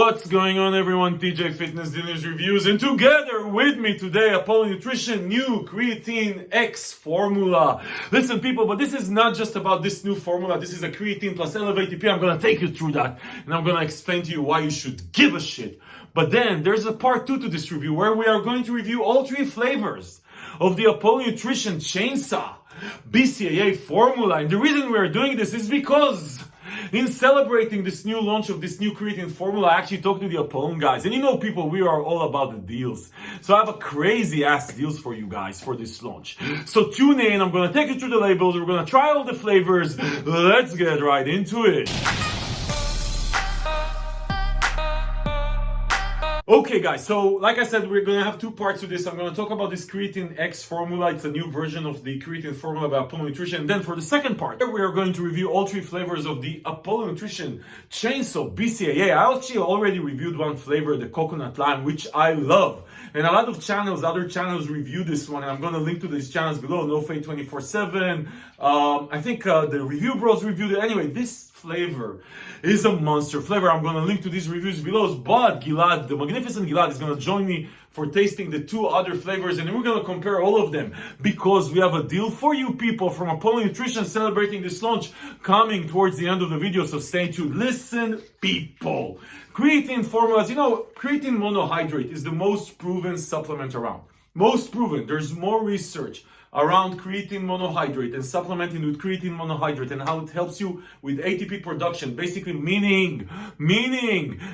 What's going on, everyone? TJ Fitness Dinners Reviews, and together with me today, Apollon Nutrition new Creatine X formula. Listen, people, but this is not just about this new formula. This is a creatine plus Elevate ATP. I'm gonna take you through that, and I'm gonna explain to you why you should give a shit. But then there's a part 2 to this review where we are going to review all 3 flavors of the Apollon Nutrition Chainsaw BCAA formula. And the reason we are doing this is because in celebrating this new launch of this new creatine formula, I actually talked to the Apollon guys. And you know, people, we are all about the deals. So I have a crazy ass deals for you guys for this launch. So tune in, I'm gonna take you through the labels, we're gonna try all the flavors. Let's get right into it. Okay guys, so like I said, we're gonna have 2 parts to this. I'm gonna talk about this Creatine X formula. It's a new version of the creatine formula by Apollon Nutrition. And then for the second part, we are going to review all 3 flavors of the Apollon Nutrition Chainsaw BCAA. I actually already reviewed one flavor, the coconut lime, which I love. And a lot of channels, other channels review this one. And I'm gonna link to these channels below, No Fade 24/7. I think the Review Bros reviewed it. Anyway, this flavor is a monster flavor. I'm gonna link to these reviews below. But Gilad, the magnificent Gilad, is gonna join me for tasting the 2 other flavors, and we're gonna compare all of them because we have a deal for you people from Apollon Nutrition celebrating this launch coming towards the end of the video. So stay tuned. Listen, people, creatine formulas. You know, creatine monohydrate is the most proven supplement around. Most proven. There's more research around creatine monohydrate and supplementing with creatine monohydrate and how it helps you with ATP production, basically meaning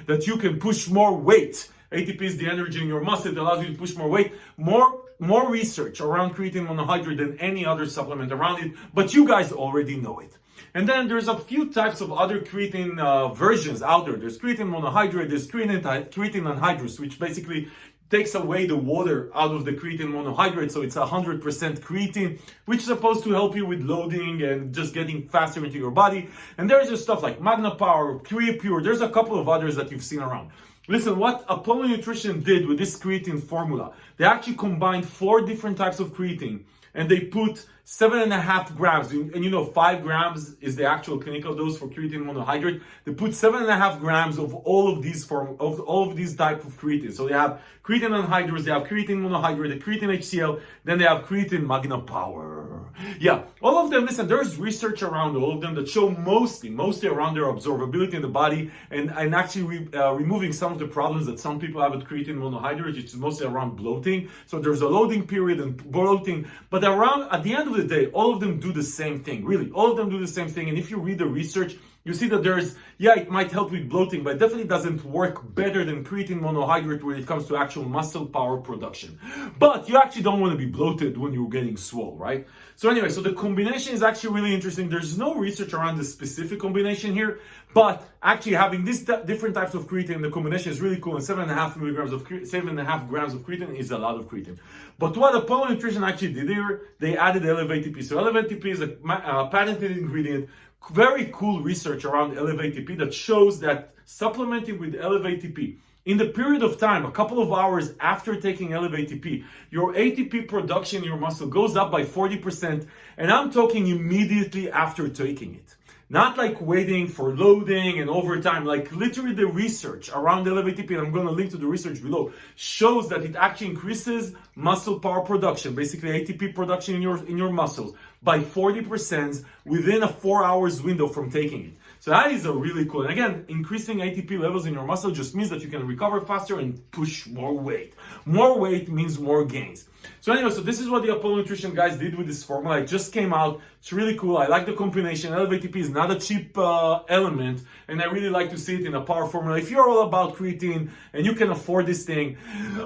that you can push more weight. ATP is the energy in your muscle that allows you to push more weight. More research around creatine monohydrate than any other supplement around it, but you guys already know it. And then there's a few types of other creatine versions out there. There's creatine monohydrate, there's creatine anhydrous, which basically takes away the water out of the creatine monohydrate, so it's 100% creatine, which is supposed to help you with loading and just getting faster into your body. And there's just stuff like Magna Power, Pure. There's a couple of others that you've seen around. Listen, what Apollon Nutrition did with this creatine formula, they actually combined 4 different types of creatine, and they put 7.5 grams, and you know 5 grams is the actual clinical dose for creatine monohydrate. They put 7.5 grams of all of these type of creatine. So they have creatine anhydrous, they have creatine monohydrate, the creatine HCl, then they have creatine Magna Power. Yeah, all of them. Listen, there's research around all of them that show mostly around their absorbability in the body and actually removing some of the problems that some people have with creatine monohydrate, which is mostly around bloating. So there's a loading period and bloating, but at the end of the day, all of them do the same thing. Really, all of them do the same thing. And if you read the research, you see that it might help with bloating, but it definitely doesn't work better than creatine monohydrate when it comes to actual muscle power production. But you actually don't want to be bloated when you're getting swole, right? So anyway, so the combination is actually really interesting. There's no research around the specific combination here, but actually having these different types of creatine, the combination is really cool. And 7.5 grams of creatine is a lot of creatine. But what Apollon Nutrition actually did here, they added Elevate ATP. So Elevate ATP is a patented ingredient. Very cool research around Elevate ATP that shows that supplementing with Elevate ATP in the period of time, a couple of hours after taking Elevate ATP, your ATP production in your muscle goes up by 40%. And I'm talking immediately after taking it. Not like waiting for loading and overtime, like literally the research around Elevate ATP, and I'm going to link to the research below, shows that it actually increases muscle power production, basically ATP production in your muscles by 40% within a 4 hours window from taking it. So that is a really cool. And again, increasing ATP levels in your muscle just means that you can recover faster and push more weight. More weight means more gains. So anyway, so this is what the Apollon Nutrition guys did with this formula. It just came out. It's really cool. I like the combination. Elevate ATP is not a cheap element, and I really like to see it in a power formula. If you're all about creatine and you can afford this thing,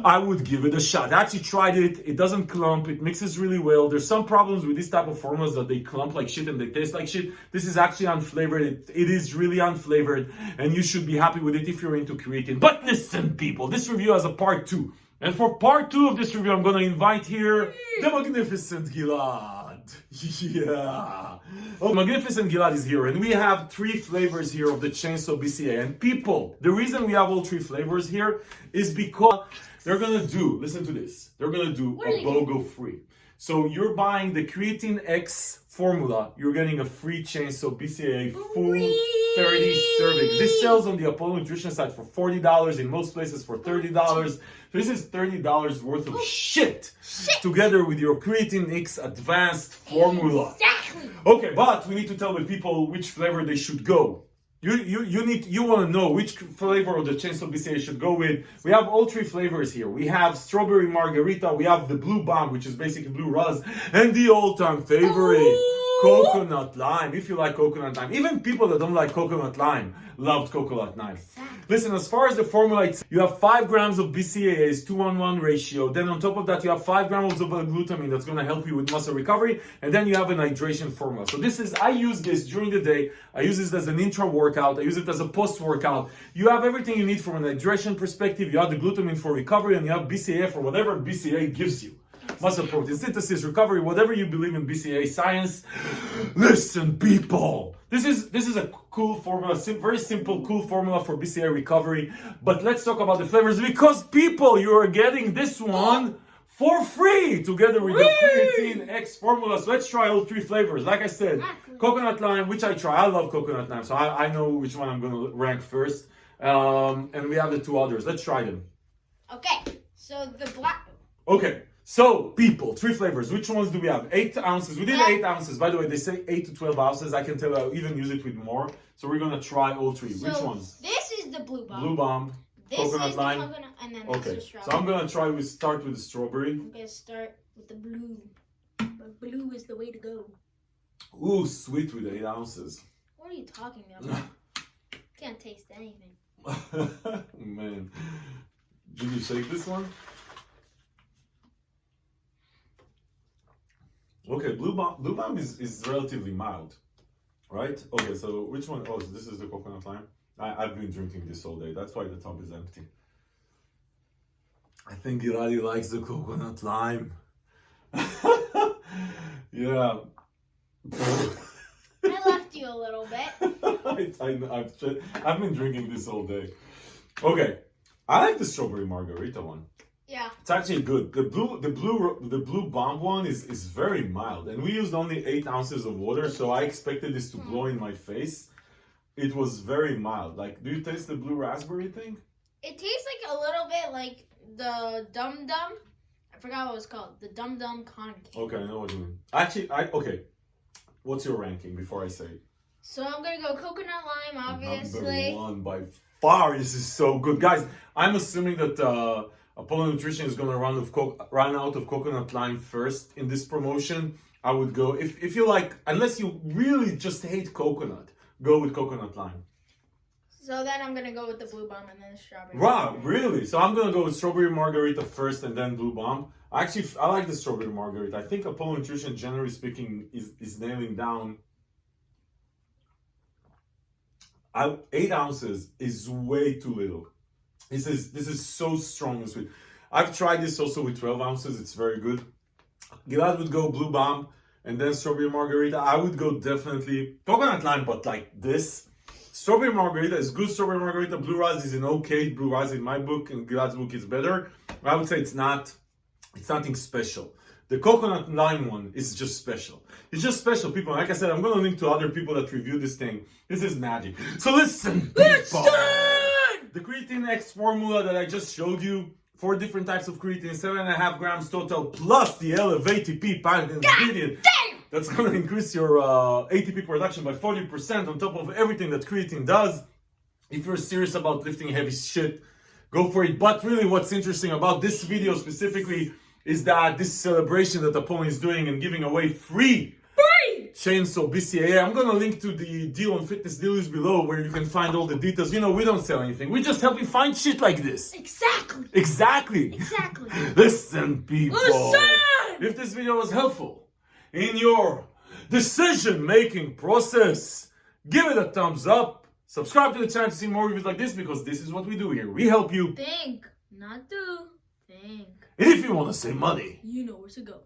I would give it a shot. I actually tried it. It doesn't clump. It mixes really well. There's some problems with this type of formulas that they clump like shit and they taste like shit. This is actually unflavored. It is really unflavored, and you should be happy with it if you're into creatine. But listen, people, this review has a part 2. And for part 2 of this review, I'm going to invite here the magnificent Gilad. Yeah. Oh, magnificent Gilad is here. And we have 3 flavors here of the Chainsaw BCAA. And people, the reason we have all 3 flavors here is because they're going to do, listen to this, they're going to do a BOGO free. So you're buying the Creatine X formula, you're getting a free chainsaw BCAA full 30 servings. This sells on the Apollon Nutrition site for $40, in most places for $30. So this is $30 worth of shit together with your Creatine X advanced formula. Exactly. Okay, but we need to tell the people which flavor they should go. You want to know which flavor of the chainsaw BCAA should go with. We have all three flavors here. We have strawberry margarita, we have the blue bomb, which is basically blue raz, and the all-time favorite, coconut lime. If you like coconut lime, even people that don't like coconut lime loved coconut lime. Listen, as far as the formula, you have 5 grams of BCAAs, 2-on-1 ratio. Then on top of that, you have 5 grams of glutamine that's going to help you with muscle recovery. And then you have an hydration formula. So I use this during the day. I use this as an intra-workout. I use it as a post-workout. You have everything you need from an hydration perspective. You have the glutamine for recovery, and you have BCAA for whatever BCAA gives you. Muscle protein synthesis, recovery, whatever you believe in BCAA science. Listen, people. This is a cool formula, very simple, cool formula for BCAA recovery. But let's talk about the flavors, because people, you are getting this one for free together with the Creatine X formula. So let's try all 3 flavors. Like I said, coconut lime, which I try. I love coconut lime, so I know which one I'm going to rank first. And we have the 2 others. Let's try them. Okay, so the black. Okay. So, people, 3 flavors. Which ones do we have? 8 ounces. We did 8 ounces. By the way, they say 8 to 12 ounces. I can tell I'll even use it with more. So we're going to try all 3. So which ones? This is the blue bomb. Blue bomb. This coconut is lime. the coconut, and then Okay. this is So strawberry. I'm going to try start with the strawberry. I'm going to start with the blue. But blue is the way to go. Ooh, sweet with 8 ounces. What are you talking about? Can't taste anything. Man. Did you shake this one? Okay, blue bomb is relatively mild, right? Okay, so which one? Oh, so this is the coconut lime. I've been drinking this all day. That's why the tub is empty. I think Giladi likes the coconut lime. Yeah. I left you a little bit. I've been drinking this all day. Okay, I like the strawberry margarita one. Yeah. It's actually good. The blue bomb one is very mild, and we used only 8 ounces of water, so I expected this to blow in my face. It was very mild. Like, do you taste the blue raspberry thing? It tastes like a little bit like the Dum Dum. I forgot what it was called. The Dum Dum cotton candy. Okay, I know what you mean. Actually, okay. What's your ranking before I say it? So I'm gonna go coconut lime, obviously. Number 1 by far. This is so good, guys. I'm assuming that Apollon Nutrition is gonna run out of coconut lime first in this promotion. I would go if you like, unless you really just hate coconut, go with coconut lime. So then I'm gonna go with the blue bomb and then the strawberry. Wow, really? So I'm gonna go with strawberry margarita first and then blue bomb. Actually, I like the strawberry margarita. I think Apollon Nutrition, generally speaking, is nailing down. 8 ounces is way too little. This is so strong and sweet. I've tried this also with 12 ounces. It's very good. Gilad would go blue bomb and then strawberry margarita. I would go definitely coconut lime, but like this. Strawberry margarita is good. Strawberry margarita. Blue raz is an okay. Blue raz in my book, and Gilad's book is better. I would say it's nothing special. The coconut lime one is just special. It's just special, people. Like I said, I'm going to link to other people that review this thing. This is magic. So listen, people. The Creatine X formula that I just showed you, 4 different types of creatine, 7.5 grams total, plus the LF-ATP packed ingredient. That's going to increase your ATP production by 40% on top of everything that creatine does. If you're serious about lifting heavy shit, go for it. But really what's interesting about this video specifically is that this celebration that Apollon is doing and giving away free chainsaw BCAA. I'm going to link to the deal on Fitness Deals below where you can find all the details. You know, we don't sell anything. We just help you find shit like this. Exactly. Listen, people. If this video was helpful in your decision-making process, give it a thumbs up. Subscribe to the channel to see more reviews like this, because this is what we do here. We help you think, not do. Think. And if you want to save money, you know where to go.